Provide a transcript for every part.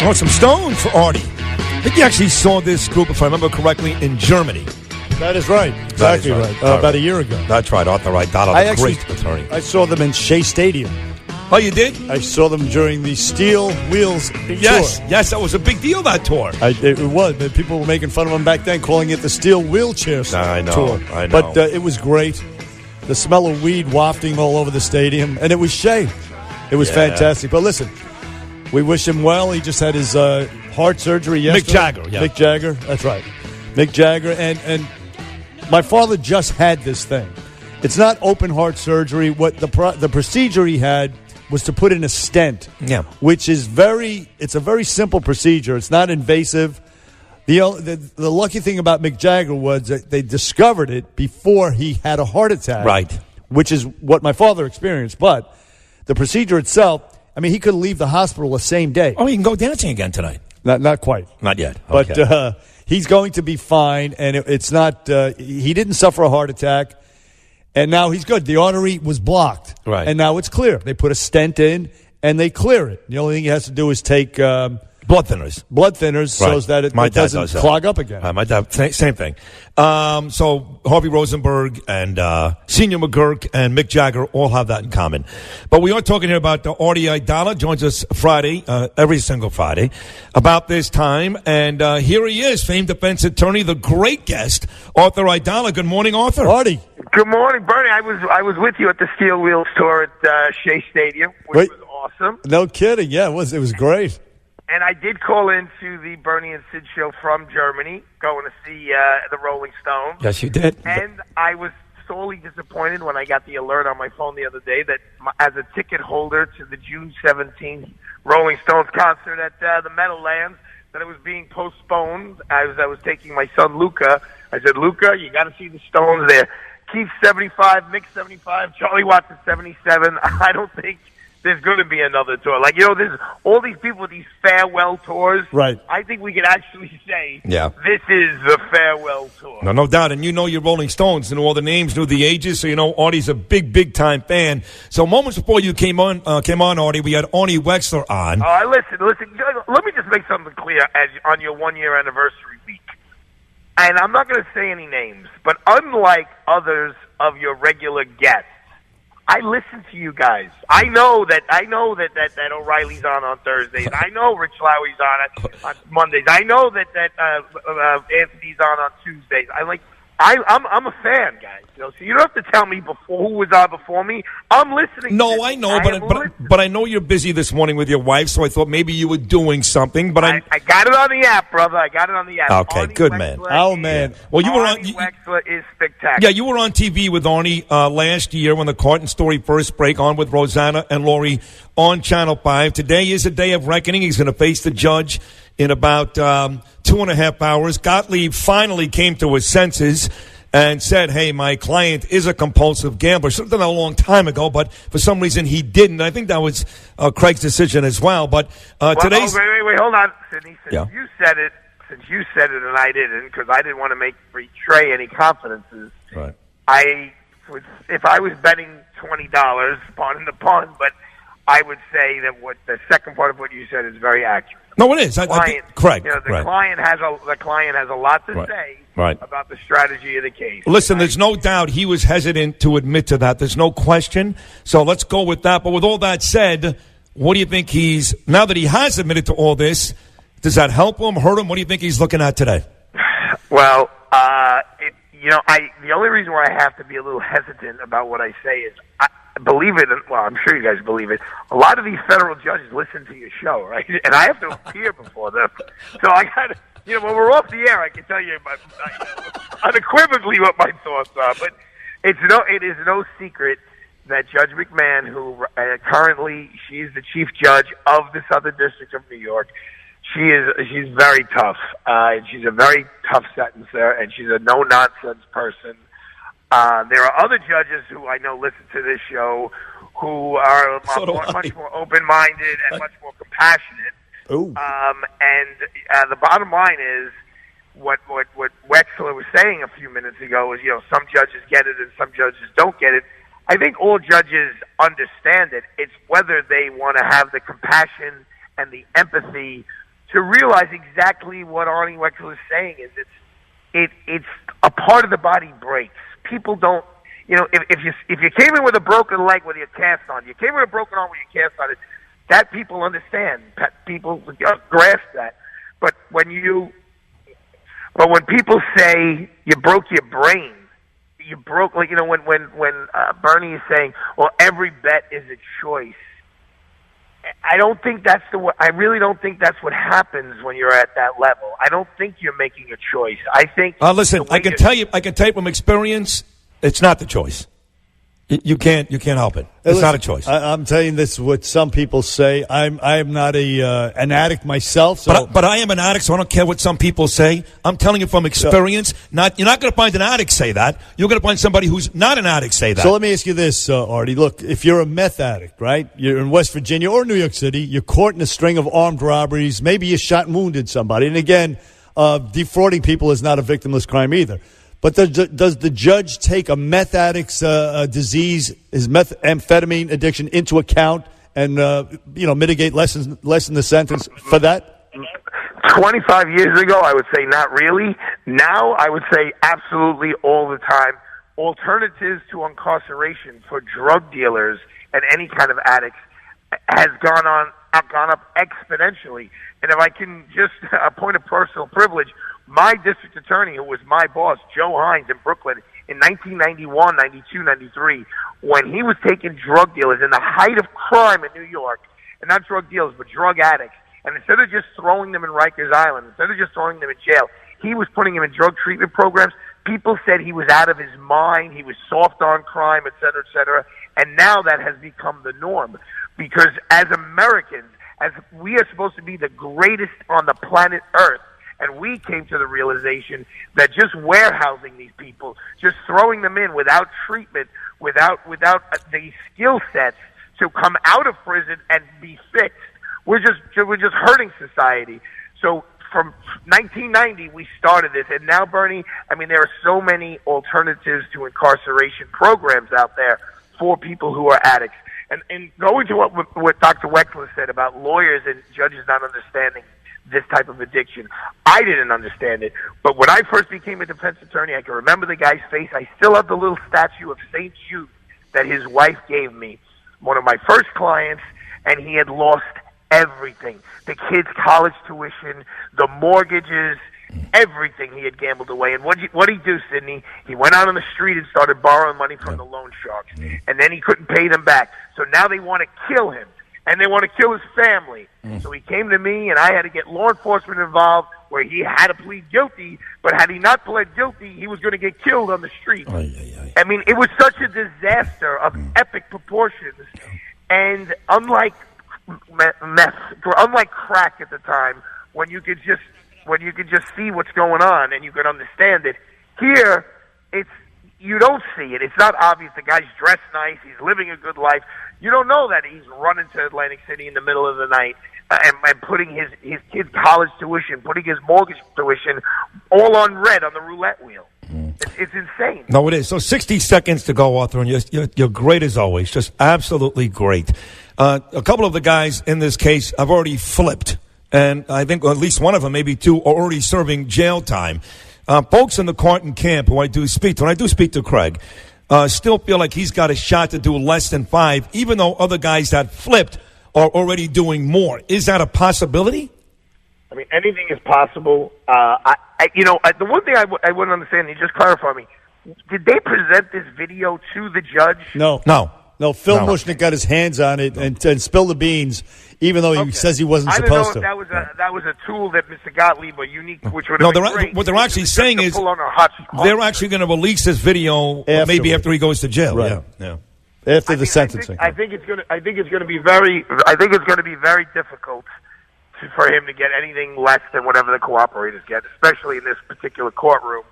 Oh, some Stones for Artie. I think you actually saw this group, if I remember correctly, in Germany. That is right. Exactly right. About a year ago. That's right. Arthur Aidala, the great attorney. I saw them in Shea Stadium. Oh, you did? I saw them during the Steel Wheels tour. Yes, that was a big deal, that tour. It was, but people were making fun of them back then, calling it the Steel Wheelchair tour. I know. But it was great. The smell of weed wafting all over the stadium, and it was Shea. It was fantastic. But listen, we wish him well. He just had his heart surgery yesterday. Mick Jagger, yeah. Mick Jagger, that's right. Mick Jagger, and my father just had this thing. It's not open heart surgery. What the procedure he had was to put in a stent, which is it's a very simple procedure. It's not invasive. The lucky thing about Mick Jagger was that they discovered it before he had a heart attack, right? Which is what my father experienced. But the procedure itself, I mean, he could leave the hospital the same day. Oh, he can go dancing again tonight. Not quite. Not yet. Okay. But he's going to be fine, and it's not. He didn't suffer a heart attack. And now he's good. The artery was blocked. Right. And now it's clear. They put a stent in, and they clear it. The only thing he has to do is take blood thinners. Right. So that it doesn't clog up again. My dad, same thing. So Harvey Rosenberg and Senior McGurk and Mick Jagger all have that in common. But we are talking here about Artie Aidala. Joins us Friday, every single Friday, about this time. And here he is, famed defense attorney, the great guest, Arthur Aidala. Good morning, Arthur. Artie. Good morning, Bernie. I was with you at the Steel Wheels tour at Shea Stadium, which was awesome. No kidding. Yeah, it was great. And I did call into the Bernie and Sid show from Germany, going to see the Rolling Stones. Yes, you did. And I was sorely disappointed when I got the alert on my phone the other day that as a ticket holder to the June 17th Rolling Stones concert at the Meadowlands, that it was being postponed. I was taking my son Luca. I said, Luca, you got to see the Stones there. Keith 75, Mick 75, Charlie Watts at 77. I don't think there's going to be another tour. Like, there's all these people with these farewell tours. Right. I think we could actually say, this is the farewell tour. No doubt. And your Rolling Stones, knew all the names, knew the ages, so Artie's a big time fan. So moments before you came on, Artie, we had Arnie Wexler on. Listen. Let me just make something clear on your 1-year anniversary week. And I'm not going to say any names, but unlike others of your regular guests, I listen to you guys. I know that O'Reilly's on Thursdays. I know Rich Lowry's on Mondays. I know that Anthony's on Tuesdays. I'm a fan, guys. So you don't have to tell me who was on before me. I'm listening. No, I know, but I know you're busy this morning with your wife, so I thought maybe you were doing something. But I got it on the app, brother. I got it on the app. Okay, Arnie good Wexler man. Oh man. Well, you were on. Wexler is spectacular. Yeah, you were on TV with Arnie last year when the Carton story first break on with Rosanna and Lori on Channel 5. Today is a day of reckoning. He's going to face the judge in about 2.5 hours. Gottlieb finally came to his senses and said, hey, my client is a compulsive gambler. Should have done that a long time ago, but for some reason he didn't. I think that was Craig's decision as well. But today's... Wait, hold on. Since you said it and I didn't, because I didn't want to betray any confidences. Right. If I was betting $20, pardon the pun, but I would say that what the second part of what you said is very accurate. No, it is. Correct. The client has a lot to say about the strategy of the case. Listen, there's no doubt he was hesitant to admit to that. There's no question. So let's go with that. But with all that said, what do you think now that he has admitted to all this, does that help him, hurt him? What do you think he's looking at today? Well, the only reason why I have to be a little hesitant about what I say is, believe it, well, I'm sure you guys believe it, a lot of these federal judges listen to your show, right? And I have to appear before them. So I got to, when we're off the air, I can tell you unequivocally what my thoughts are. But it is no secret that Judge McMahon, who currently she's the chief judge of the Southern District of New York, she's very tough. She's a very tough sentencer, and she's a no-nonsense person. There are other judges who I know listen to this show who are much more open-minded and much more compassionate. And the bottom line is what Wexler was saying a few minutes ago is, some judges get it and some judges don't get it. I think all judges understand it. It's whether they want to have the compassion and the empathy to realize exactly what Arnie Wexler is saying is it's a part of the body breaks. People don't, if you came in with a broken leg with your cast on, you came in with a broken arm with your cast on, that people understand. People grasp that. But when people say you broke your brain, you broke, when Bernie is saying, well, every bet is a choice. I don't think that's I really don't think that's what happens when you're at that level. I don't think you're making a choice. I think. Listen, I can tell you from experience, it's not the choice. You can't help it. It's not a choice. I'm telling you, this is what some people say. I am not an addict myself. So. But I am an addict, so I don't care what some people say. I'm telling you from experience. You're not going to find an addict say that. You're going to find somebody who's not an addict say that. So let me ask you this, Artie. Look, if you're a meth addict, right? You're in West Virginia or New York City. You're caught in a string of armed robberies. Maybe you shot and wounded somebody. And again, defrauding people is not a victimless crime either. But does the judge take a meth addict's disease, his methamphetamine addiction, into account and mitigate, lessen the sentence for that? 25 years ago, I would say not really. Now, I would say absolutely all the time. Alternatives to incarceration for drug dealers and any kind of addicts has gone up exponentially. And if I can just a point of personal privilege. My district attorney, who was my boss, Joe Hines in Brooklyn, in 1991, 92, 93, when he was taking drug dealers in the height of crime in New York, and not drug dealers, but drug addicts, and instead of just throwing them in Rikers Island, instead of just throwing them in jail, he was putting them in drug treatment programs. People said he was out of his mind, he was soft on crime, et cetera, and now that has become the norm. Because as Americans, as we are supposed to be the greatest on the planet Earth, and we came to the realization that just warehousing these people, just throwing them in without treatment, without the skill sets to come out of prison and be fixed, we're just hurting society. So from 1990 we started this, and now, Bernie, there are so many alternatives to incarceration programs out there for people who are addicts. And going to what Dr. Wexler said about lawyers and judges not understanding this type of addiction. I didn't understand it, but when I first became a defense attorney, I can remember the guy's face. I still have the little statue of St. Jude that his wife gave me, one of my first clients, and he had lost everything. The kids' college tuition, the mortgages, everything he had gambled away. And what'd he do, Sidney? He went out on the street and started borrowing money from the loan sharks, and then he couldn't pay them back. So now they want to kill him. And they want to kill his family. So he came to me, and I had to get law enforcement involved, where he had to plead guilty. But had he not pled guilty, he was going to get killed on the street. It was such a disaster of epic proportions. And unlike unlike crack at the time, when you could just see what's going on and you could understand it, here you don't see it. It's not obvious. The guy's dressed nice. He's living a good life. You don't know that he's running to Atlantic City in the middle of the night and putting his kid's college tuition, putting his mortgage tuition all on red on the roulette wheel. It's insane. No, it is. So 60 seconds to go, Arthur, and you're great as always. Just absolutely great. A couple of the guys in this case have already flipped, and I think at least one of them, maybe two, are already serving jail time. Folks in the Carton camp when I do speak to Craig, still feel like he's got a shot to do less than 5, even though other guys that flipped are already doing more. Is that a possibility? Anything is possible. The one thing I wouldn't understand, you just clarify me, did they present this video to the judge? No, Phil Mushnick got his hands on it and spilled the beans, even though he says he wasn't supposed to. I didn't know if that was a tool that Mr. Gottlieb, a unique, which would have been great. What they're actually saying is they're actually going to release this video maybe after he goes to jail. Right. Yeah. After the sentencing. I think it's going to be very difficult for him to get anything less than whatever the cooperators get, especially in this particular courtroom.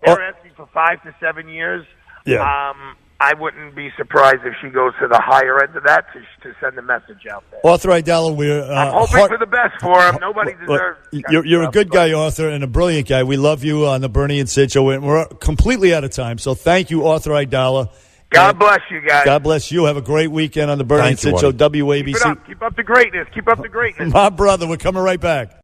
They're asking for 5 to 7 years. Yeah. I wouldn't be surprised if she goes to the higher end of that to send a message out there. Arthur Aidala, I'm hoping for the best for him. Nobody deserves. You're a good guy, Arthur, and a brilliant guy. We love you on the Bernie and Sid show, and we're completely out of time. So thank you, Arthur Aidala. God bless you guys. God bless you. Have a great weekend on the Bernie and Sid show, WABC. Keep up the greatness. Keep up the greatness. My brother, we're coming right back.